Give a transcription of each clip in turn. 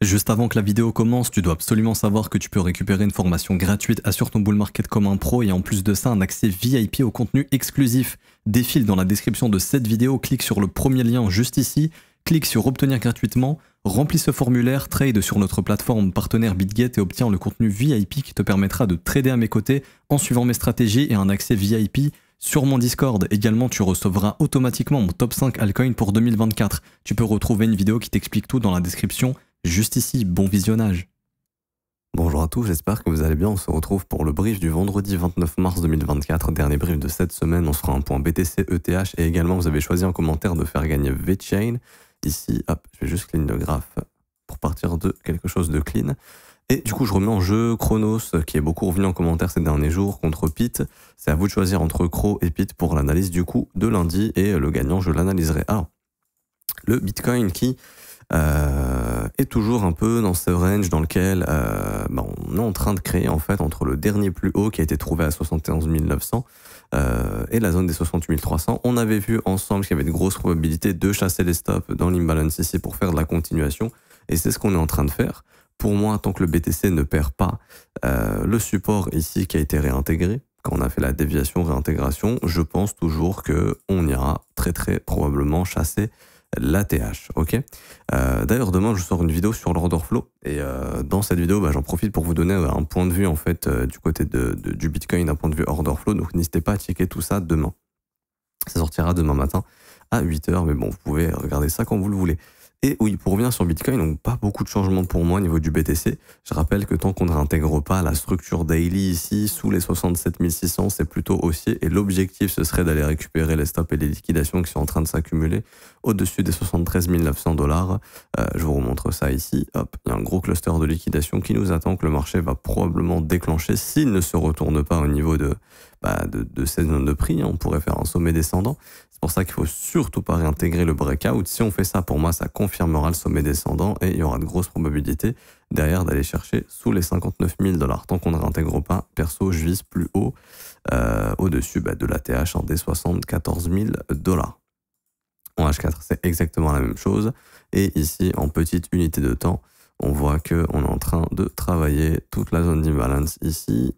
Juste avant que la vidéo commence, tu dois absolument savoir que tu peux récupérer une formation gratuite Assure ton bull market comme un pro et en plus de ça un accès VIP au contenu exclusif. Défile dans la description de cette vidéo, clique sur le premier lien juste ici, clique sur obtenir gratuitement, remplis ce formulaire, trade sur notre plateforme partenaire BitGet et obtiens le contenu VIP qui te permettra de trader à mes côtés en suivant mes stratégies et un accès VIP sur mon Discord. Également, tu recevras automatiquement mon top 5 altcoin pour 2024. Tu peux retrouver une vidéo qui t'explique tout dans la description. Juste ici, bon visionnage. Bonjour à tous, j'espère que vous allez bien. On se retrouve pour le brief du vendredi 29 mars 2024, dernier brief de cette semaine. On se fera un point BTC, ETH et également vous avez choisi en commentaire de faire gagner VeChain. Ici, hop, je vais juste clean le graphe pour partir de quelque chose de clean. Et du coup, je remets en jeu Chronos, qui est beaucoup revenu en commentaire ces derniers jours, contre Pit. C'est à vous de choisir entre Cro et Pit pour l'analyse du coup de lundi et le gagnant, je l'analyserai. Alors, le Bitcoin qui est toujours un peu dans ce range dans lequel on est en train de créer en fait entre le dernier plus haut qui a été trouvé à 71 900 et la zone des 68 300. On avait vu ensemble qu'il y avait de grosses probabilités de chasser les stops dans l'imbalance ici pour faire de la continuation et c'est ce qu'on est en train de faire. Pour moi, tant que le BTC ne perd pas le support ici qui a été réintégré, quand on a fait la déviation réintégration, je pense toujours qu'on ira très probablement chasser l'ATH, ok. D'ailleurs, demain, je sors une vidéo sur l'order flow et dans cette vidéo, j'en profite pour vous donner un point de vue en fait du côté du Bitcoin, d'un point de vue order flow. Donc, n'hésitez pas à checker tout ça demain. Ça sortira demain matin à 8 h, mais bon, vous pouvez regarder ça quand vous le voulez. Et oui, pour revenir sur Bitcoin, donc pas beaucoup de changements pour moi au niveau du BTC. Je rappelle que tant qu'on ne réintègre pas la structure daily ici, sous les 67 600, c'est plutôt haussier. Et l'objectif, ce serait d'aller récupérer les stops et les liquidations qui sont en train de s'accumuler au-dessus des 73 900 $. Je vous remontre ça ici. Hop, il y a un gros cluster de liquidation qui nous attend, que le marché va probablement déclencher s'il ne se retourne pas au niveau de cette zone de prix. On pourrait faire un sommet descendant. C'est pour ça qu'il faut surtout pas réintégrer le breakout. Si on fait ça, pour moi, ça confirmera le sommet descendant et il y aura de grosses probabilités derrière d'aller chercher sous les 59 000 $. Tant qu'on ne réintègre pas, perso, je vise plus haut, au-dessus de l'ATH en des 74 000 $. En H4, c'est exactement la même chose. Et ici, en petite unité de temps, on voit qu'on est en train de travailler toute la zone d'imbalance ici.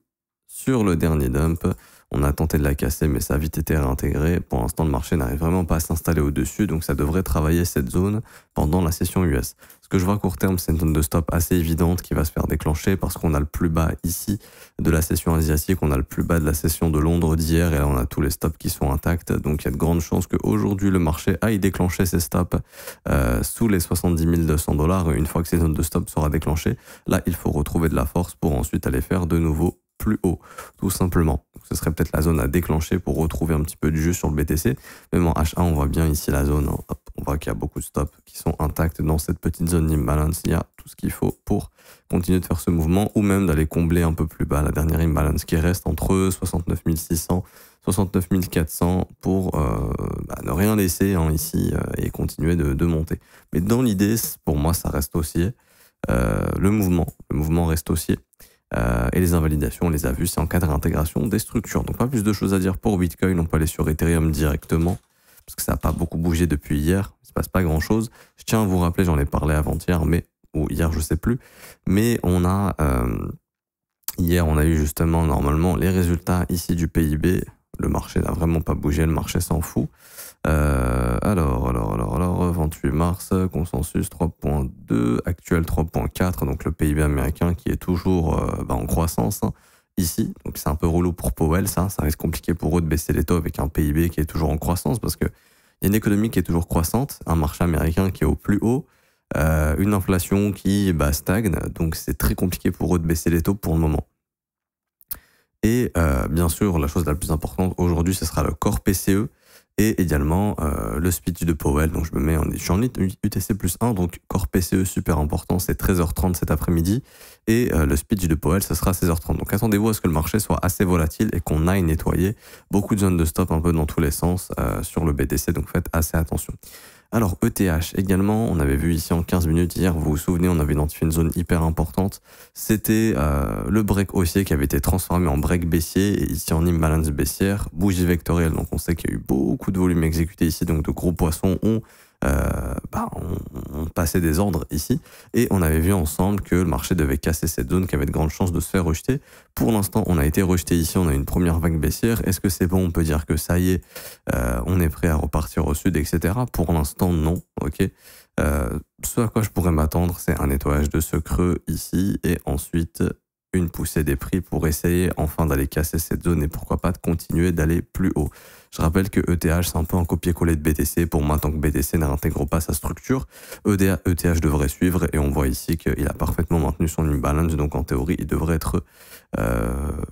Sur le dernier dump, on a tenté de la casser, mais ça a vite été réintégré. Pour l'instant, le marché n'arrive vraiment pas à s'installer au-dessus, donc ça devrait travailler cette zone pendant la session US. Ce que je vois à court terme, c'est une zone de stop assez évidente qui va se faire déclencher parce qu'on a le plus bas ici de la session asiatique, on a le plus bas de la session de Londres d'hier, et là on a tous les stops qui sont intacts. Donc il y a de grandes chances qu'aujourd'hui le marché aille déclencher ses stops sous les 70 200 $. Une fois que ces zones de stop sera déclenchées, là il faut retrouver de la force pour ensuite aller faire de nouveau plus haut, tout simplement. Donc, ce serait peut-être la zone à déclencher pour retrouver un petit peu du jeu sur le BTC. Même en H1, on voit bien ici la zone. Hop, on voit qu'il y a beaucoup de stops qui sont intacts dans cette petite zone d'imbalance. Il y a tout ce qu'il faut pour continuer de faire ce mouvement ou même d'aller combler un peu plus bas la dernière imbalance qui reste entre 69 600 69 400 pour ne rien laisser ici et continuer de monter. Mais dans l'idée, pour moi, ça reste haussier. Le mouvement reste haussier. Et les invalidations, on les a vues, c'est en cas de réintégration des structures. Donc pas plus de choses à dire pour Bitcoin, on peut aller sur Ethereum directement, parce que ça n'a pas beaucoup bougé depuis hier, il ne se passe pas grand chose. Je tiens à vous rappeler, j'en ai parlé avant-hier, ou hier je sais plus, mais hier on a eu justement normalement les résultats ici du PIB, le marché n'a vraiment pas bougé, le marché s'en fout. Alors, 28 mars, consensus 3.2, actuel 3.4, donc le PIB américain qui est toujours en croissance ici. Donc c'est un peu relou pour Powell, ça risque compliqué pour eux de baisser les taux avec un PIB qui est toujours en croissance parce que il y a une économie qui est toujours croissante, un marché américain qui est au plus haut, une inflation qui stagne, donc c'est très compliqué pour eux de baisser les taux pour le moment. Et bien sûr, la chose la plus importante aujourd'hui, ce sera le core PCE et également le speech de Powell. Donc je suis en UTC plus 1, donc core PCE super important, c'est 13h30 cet après-midi. Et le speech de Powell, ce sera 16h30. Donc attendez-vous à ce que le marché soit assez volatile et qu'on aille nettoyer beaucoup de zones de stop un peu dans tous les sens sur le BTC, donc faites assez attention. Alors ETH également, on avait vu ici en 15 minutes hier, vous vous souvenez, on avait identifié une zone hyper importante. C'était le break haussier qui avait été transformé en break baissier et ici en imbalance baissière, bougie vectorielle. Donc on sait qu'il y a eu beaucoup de volume exécuté ici, donc de gros poissons ont on passait des ordres ici et on avait vu ensemble que le marché devait casser cette zone qui avait de grandes chances de se faire rejeter. Pour l'instant, on a été rejeté ici, on a une première vague baissière. Est-ce que c'est bon? On peut dire que ça y est, on est prêt à repartir au sud, etc. Pour l'instant, non. Ok. Ce à quoi je pourrais m'attendre, c'est un nettoyage de ce creux ici et ensuite une poussée des prix pour essayer enfin d'aller casser cette zone et pourquoi pas de continuer d'aller plus haut. Je rappelle que ETH, c'est un peu un copier-coller de BTC. Pour moi, tant que BTC n'intègre pas sa structure, ETH devrait suivre et on voit ici qu'il a parfaitement maintenu son imbalance. Donc en théorie, il devrait être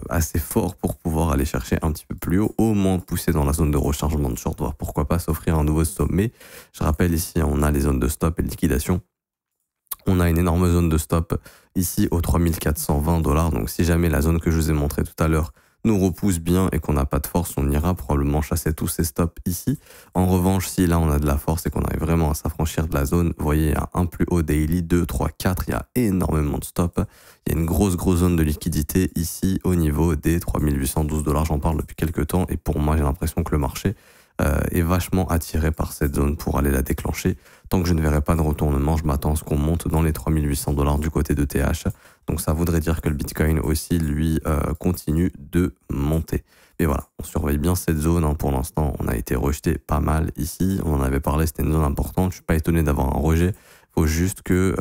assez fort pour pouvoir aller chercher un petit peu plus haut, au moins pousser dans la zone de rechargement de short, voire pourquoi pas s'offrir un nouveau sommet. Je rappelle ici, on a les zones de stop et de liquidation. On a une énorme zone de stop ici aux 3420 $. Donc si jamais la zone que je vous ai montrée tout à l'heure nous repousse bien et qu'on n'a pas de force, on ira probablement chasser tous ces stops ici. En revanche, si là on a de la force et qu'on arrive vraiment à s'affranchir de la zone, vous voyez, il y a un plus haut daily, 2, 3, 4, il y a énormément de stops. Il y a une grosse zone de liquidité ici au niveau des 3812 $. J'en parle depuis quelques temps et pour moi, j'ai l'impression que le marché est vachement attiré par cette zone pour aller la déclencher. Tant que je ne verrai pas de retournement, je m'attends à ce qu'on monte dans les 3800 $ du côté de TH. Donc ça voudrait dire que le Bitcoin aussi, lui, continue de monter. Mais voilà, on surveille bien cette zone. Hein. Pour l'instant, on a été rejeté pas mal ici. On en avait parlé, c'était une zone importante. Je suis pas étonné d'avoir un rejet. Il faut juste que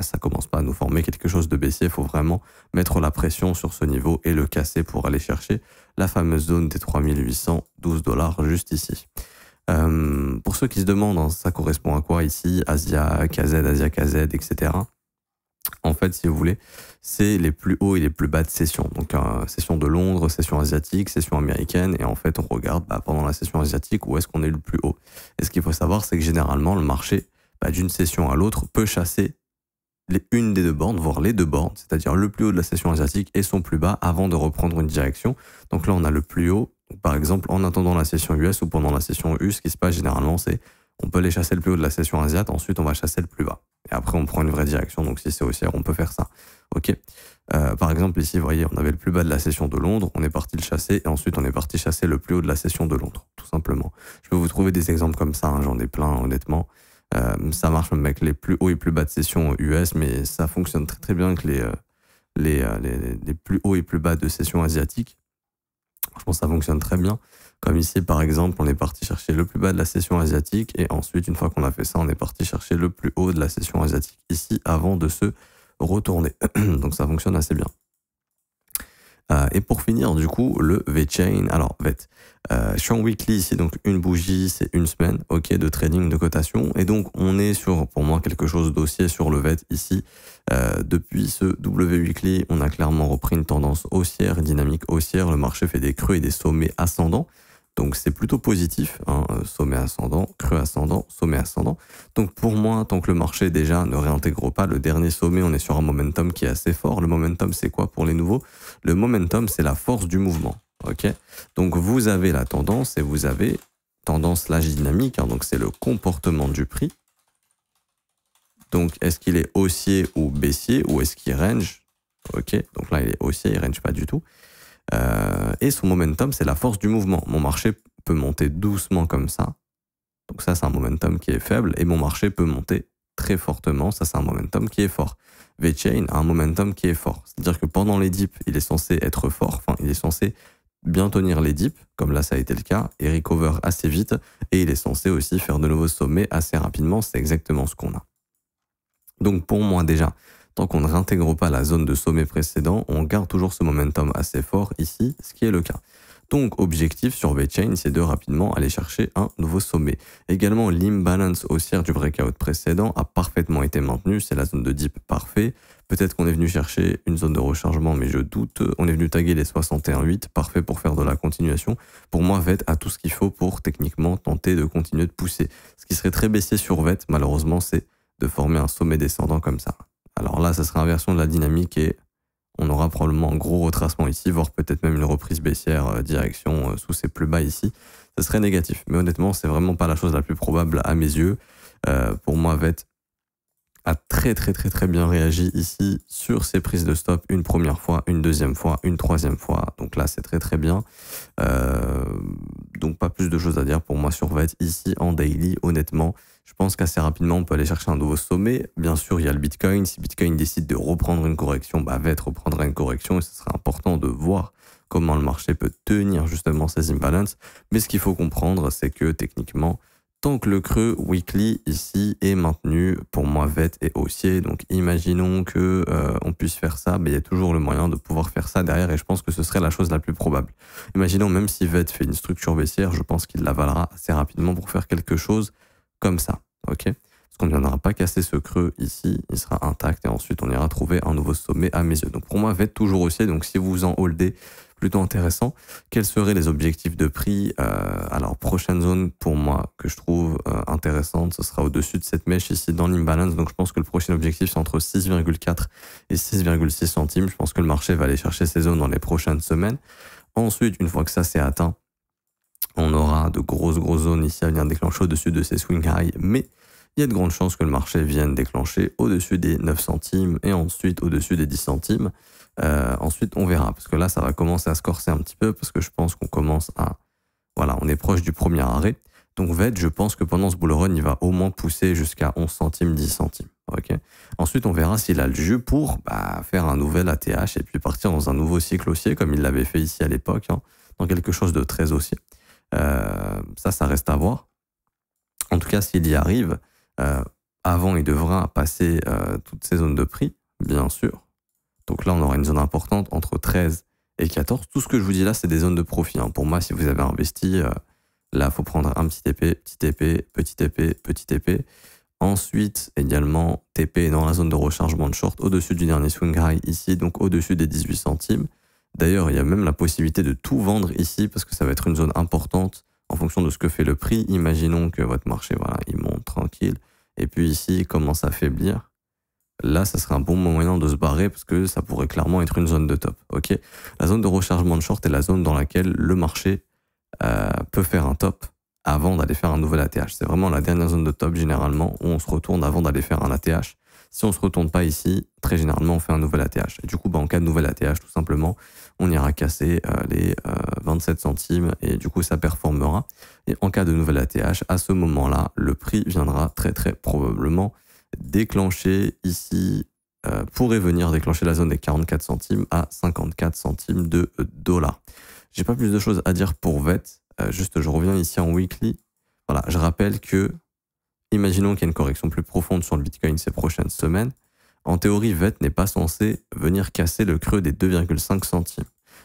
ça commence pas à nous former quelque chose de baissier. Il faut vraiment mettre la pression sur ce niveau et le casser pour aller chercher la fameuse zone des 3812 $ juste ici. Pour ceux qui se demandent, hein, ça correspond à quoi ici? Asia, KZ, etc. En fait, si vous voulez, c'est les plus hauts et les plus bas de session. Donc, session de Londres, session asiatique, session américaine. Et en fait, on regarde pendant la session asiatique où est-ce qu'on est le plus haut. Et ce qu'il faut savoir, c'est que généralement, le marché, d'une session à l'autre, peut chasser une des deux bornes, voire les deux bornes, c'est-à-dire le plus haut de la session asiatique et son plus bas avant de reprendre une direction. Donc là, on a le plus haut. Par exemple, en attendant la session US ou pendant la session US, ce qui se passe généralement, c'est on peut aller chasser le plus haut de la session asiatique, ensuite on va chasser le plus bas. Et après, on prend une vraie direction. Donc si c'est haussière, on peut faire ça. Ok. Par exemple, ici, vous voyez, on avait le plus bas de la session de Londres, on est parti le chasser et ensuite on est parti chasser le plus haut de la session de Londres, tout simplement. Je peux vous trouver des exemples comme ça, hein, j'en ai plein, honnêtement. Ça marche même avec les plus hauts et plus bas de session US, mais ça fonctionne très très bien avec les plus hauts et plus bas de session asiatique. Franchement, ça fonctionne très bien. Comme ici, par exemple, on est parti chercher le plus bas de la session asiatique et ensuite, une fois qu'on a fait ça, on est parti chercher le plus haut de la session asiatique ici avant de se retourner. Donc ça fonctionne assez bien. Et pour finir, du coup, le VeChain. Alors, je suis en weekly ici, donc une bougie, c'est une semaine, ok, de trading, de cotation. Et donc, on est sur, pour moi, quelque chose d'haussier sur le VET ici. Depuis ce W weekly, on a clairement repris une tendance haussière, dynamique haussière. Le marché fait des creux et des sommets ascendants. Donc c'est plutôt positif, hein, sommet ascendant, creux ascendant, sommet ascendant. Donc pour moi, tant que le marché déjà ne réintègre pas le dernier sommet, on est sur un momentum qui est assez fort. Le momentum, c'est quoi pour les nouveaux? Le momentum, c'est la force du mouvement. Ok. Donc vous avez la tendance et vous avez tendance là dynamique, hein, donc c'est le comportement du prix. Donc est-ce qu'il est haussier ou baissier ou est-ce qu'il range? Ok, donc là il est haussier, il range pas du tout. Et son momentum, c'est la force du mouvement. Mon marché peut monter doucement comme ça. Donc ça, c'est un momentum qui est faible. Et mon marché peut monter très fortement. Ça, c'est un momentum qui est fort. VeChain a un momentum qui est fort. C'est-à-dire que pendant les dips, il est censé être fort. Enfin, il est censé bien tenir les dips, comme là, ça a été le cas, et recover assez vite. Et il est censé aussi faire de nouveaux sommets assez rapidement. C'est exactement ce qu'on a. Donc pour moi, déjà, tant qu'on ne réintègre pas la zone de sommet précédent, on garde toujours ce momentum assez fort ici, ce qui est le cas. Donc, objectif sur VeChain, c'est de rapidement aller chercher un nouveau sommet. Également, l'imbalance haussière du breakout précédent a parfaitement été maintenu. C'est la zone de dip parfait. Peut-être qu'on est venu chercher une zone de rechargement, mais je doute. On est venu taguer les 61,8, parfait pour faire de la continuation. Pour moi, VET a tout ce qu'il faut pour techniquement tenter de continuer de pousser. Ce qui serait très baissier sur VET, malheureusement, c'est de former un sommet descendant comme ça. Alors là, ça sera inversion de la dynamique et on aura probablement un gros retracement ici, voire peut-être même une reprise baissière direction sous ses plus bas ici. Ce serait négatif. Mais honnêtement, c'est vraiment pas la chose la plus probable à mes yeux. Pour moi, VET a très bien réagi ici sur ses prises de stop une première fois, une deuxième fois, une troisième fois. Donc là, c'est très bien. Donc pas plus de choses à dire pour moi sur VET ici en daily. Honnêtement, je pense qu'assez rapidement, on peut aller chercher un nouveau sommet. Bien sûr, il y a le Bitcoin. Si Bitcoin décide de reprendre une correction, VET reprendra une correction et ce sera important de voir comment le marché peut tenir justement ces imbalances. Mais ce qu'il faut comprendre, c'est que techniquement, tant que le creux weekly ici est maintenu, pour moi, VET est haussier. Donc, imaginons que on puisse faire ça, mais il y a toujours le moyen de pouvoir faire ça derrière et je pense que ce serait la chose la plus probable. Imaginons même si VET fait une structure baissière, je pense qu'il l'avalera assez rapidement pour faire quelque chose comme ça, ok? Parce qu'on ne viendra pas casser ce creux ici, il sera intact et ensuite on ira trouver un nouveau sommet à mes yeux. Donc pour moi, VET toujours haussier, donc si vous en holdez, plutôt intéressant. Quels seraient les objectifs de prix? Alors, prochaine zone pour moi que je trouve intéressante, ce sera au-dessus de cette mèche ici dans l'imbalance. Donc, je pense que le prochain objectif, c'est entre 6,4 et 6,6 centimes. Je pense que le marché va aller chercher ces zones dans les prochaines semaines. Ensuite, une fois que ça c'est atteint, on aura de grosses zones ici à venir déclencher au-dessus de ces swing highs. Mais il y a de grandes chances que le marché vienne déclencher au-dessus des 9 centimes et ensuite au-dessus des 10 centimes. Ensuite, on verra, parce que là, ça va commencer à se corser un petit peu, parce que je pense qu'on commence à... Voilà, on est proche du premier arrêt. Donc, VET, je pense que pendant ce bull run, il va au moins pousser jusqu'à 11 centimes, 10 centimes. Okay. Ensuite, on verra s'il a le jus pour faire un nouvel ATH et puis partir dans un nouveau cycle haussier, comme il l'avait fait ici à l'époque, hein, dans quelque chose de très haussier. Ça reste à voir. En tout cas, s'il y arrive, avant, il devra passer toutes ces zones de prix, bien sûr. Donc là, on aura une zone importante entre 13 et 14. Tout ce que je vous dis là, c'est des zones de profit. Hein. Pour moi, si vous avez investi, là, il faut prendre un petit TP, petit TP, petit TP, petit TP. Ensuite, également, TP dans la zone de rechargement de short au-dessus du dernier swing high ici, donc au-dessus des 18 centimes. D'ailleurs, il y a même la possibilité de tout vendre ici parce que ça va être une zone importante en fonction de ce que fait le prix. Imaginons que votre marché, voilà, il monte tranquille. Et puis ici, il commence à faiblir. Là, ça serait un bon moyen de se barrer parce que ça pourrait clairement être une zone de top. Ok, la zone de rechargement de short est la zone dans laquelle le marché peut faire un top avant d'aller faire un nouvel ATH. C'est vraiment la dernière zone de top généralement où on se retourne avant d'aller faire un ATH. Si on ne se retourne pas ici, très généralement, on fait un nouvel ATH. Et du coup, en cas de nouvel ATH, tout simplement, on ira casser les 27 centimes et du coup, ça performera. Et en cas de nouvel ATH, à ce moment-là, le prix viendra très probablement déclencher ici, pourrait venir déclencher la zone des 44 centimes à 54 centimes de dollars. J'ai pas plus de choses à dire pour VET. Juste, je reviens ici en weekly. Voilà, je rappelle que, imaginons qu'il y ait une correction plus profonde sur le Bitcoin ces prochaines semaines. En théorie, VET n'est pas censé venir casser le creux des 2,5 centimes.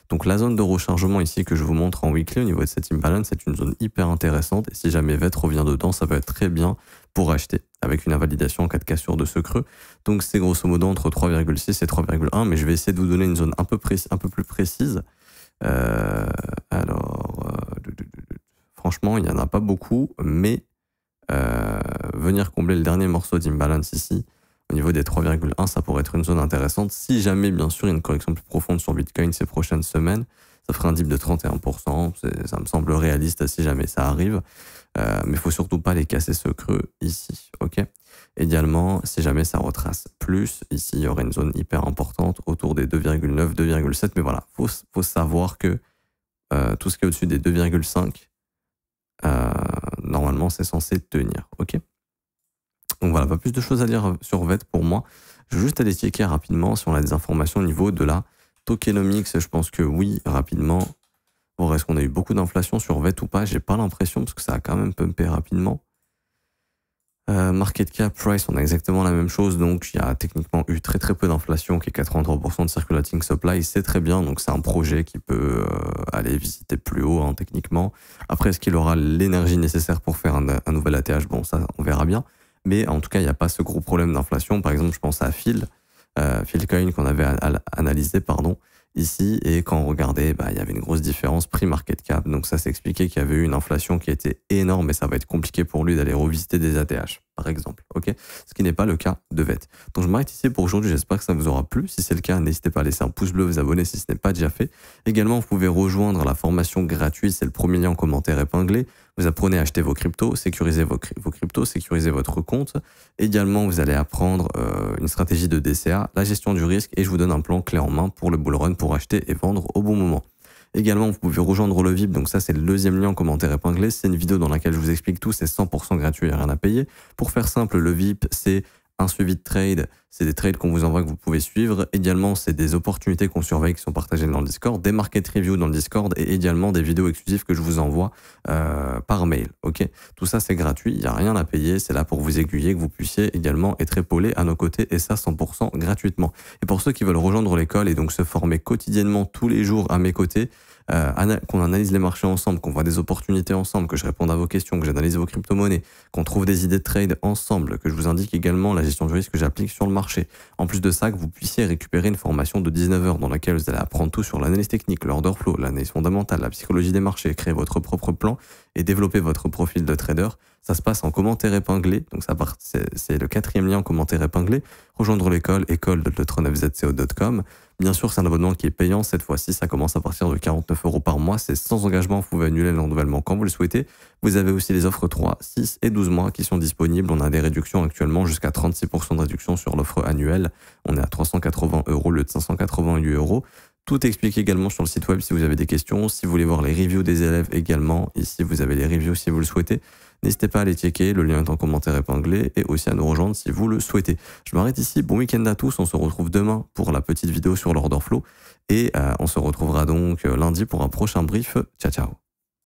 Donc la zone de rechargement ici que je vous montre en weekly au niveau de cette imbalance, c'est une zone hyper intéressante. Et si jamais VET revient dedans, ça peut être très bien pour acheter avec une invalidation en cas de cassure de ce creux. Donc c'est grosso modo entre 3,6 et 3,1, mais je vais essayer de vous donner une zone un peu plus précise. Franchement, il n'y en a pas beaucoup, mais venir combler le dernier morceau d'imbalance ici, au niveau des 3,1, ça pourrait être une zone intéressante. Si jamais, bien sûr, il y a une correction plus profonde sur Bitcoin ces prochaines semaines, ça ferait un dip de 31%. Ça me semble réaliste si jamais ça arrive. Mais il ne faut surtout pas les casser ce creux ici. Okay. Également, si jamais ça retrace plus, ici, il y aurait une zone hyper importante autour des 2,9, 2,7. Mais voilà, faut savoir que tout ce qui est au-dessus des 2,5, normalement, c'est censé tenir. Ok. Donc voilà, pas plus de choses à dire sur VET pour moi. Je vais juste aller checker rapidement si on a des informations au niveau de la tokenomics. Je pense que oui, rapidement. Bon, est-ce qu'on a eu beaucoup d'inflation sur VET ou pas? J'ai pas l'impression parce que ça a quand même pumpé rapidement. Market cap, price, on a exactement la même chose. Donc il y a techniquement eu très peu d'inflation qui est 83% de circulating supply. C'est très bien. Donc c'est un projet qui peut aller visiter plus haut hein, techniquement. Après, est-ce qu'il aura l'énergie nécessaire pour faire un nouvel ATH? Bon, ça, on verra bien. Mais en tout cas, il n'y a pas ce gros problème d'inflation. Par exemple, je pense à Philcoin qu'on avait analysé, ici. Et quand on regardait, il y avait une grosse différence prix market cap. Donc ça s'expliquait qu'il y avait eu une inflation qui était énorme et ça va être compliqué pour lui d'aller revisiter des ATH. par exemple, ok? Ce qui n'est pas le cas de VET. Donc je m'arrête ici pour aujourd'hui, j'espère que ça vous aura plu. Si c'est le cas, n'hésitez pas à laisser un pouce bleu, vous abonner si ce n'est pas déjà fait. Également, vous pouvez rejoindre la formation gratuite, c'est le premier lien en commentaire épinglé. Vous apprenez à acheter vos cryptos, sécuriser vos cryptos, sécuriser votre compte. Également, vous allez apprendre une stratégie de DCA, la gestion du risque, et je vous donne un plan clé en main pour le bull run, pour acheter et vendre au bon moment. Également, vous pouvez rejoindre le VIP, donc ça c'est le deuxième lien en commentaire épinglé, c'est une vidéo dans laquelle je vous explique tout, c'est 100% gratuit, il n'y a rien à payer. Pour faire simple, le VIP, c'est un suivi de trade, c'est des trades qu'on vous envoie que vous pouvez suivre. Également, c'est des opportunités qu'on surveille qui sont partagées dans le Discord, des market reviews dans le Discord et également des vidéos exclusives que je vous envoie par mail. Ok, tout ça c'est gratuit, il n'y a rien à payer, c'est là pour vous aiguiller, que vous puissiez également être épaulé à nos côtés et ça 100% gratuitement. Et pour ceux qui veulent rejoindre l'école et donc se former quotidiennement tous les jours à mes côtés, qu'on analyse les marchés ensemble, qu'on voit des opportunités ensemble, que je réponde à vos questions, que j'analyse vos crypto-monnaies, qu'on trouve des idées de trade ensemble, que je vous indique également la gestion du risque que j'applique sur le marché. En plus de ça, que vous puissiez récupérer une formation de 19 heures dans laquelle vous allez apprendre tout sur l'analyse technique, l'order flow, l'analyse fondamentale, la psychologie des marchés, créer votre propre plan et développer votre profil de trader. Ça se passe en commentaire épinglé, donc c'est le 4e lien en commentaire épinglé. Rejoindre l'école, école.le9zco.com. Bien sûr, c'est un abonnement qui est payant. Cette fois-ci, ça commence à partir de 49 € par mois. C'est sans engagement. Vous pouvez annuler le renouvellement quand vous le souhaitez. Vous avez aussi les offres 3, 6 et 12 mois qui sont disponibles. On a des réductions actuellement jusqu'à 36% de réduction sur l'offre annuelle. On est à 380 € au lieu de 588 €. Tout est expliqué également sur le site web si vous avez des questions. Si vous voulez voir les reviews des élèves également, ici vous avez les reviews si vous le souhaitez. N'hésitez pas à les checker, le lien est en commentaire épinglé et aussi à nous rejoindre si vous le souhaitez. Je m'arrête ici, bon week-end à tous, on se retrouve demain pour la petite vidéo sur l'order flow et on se retrouvera donc lundi pour un prochain brief. Ciao ciao.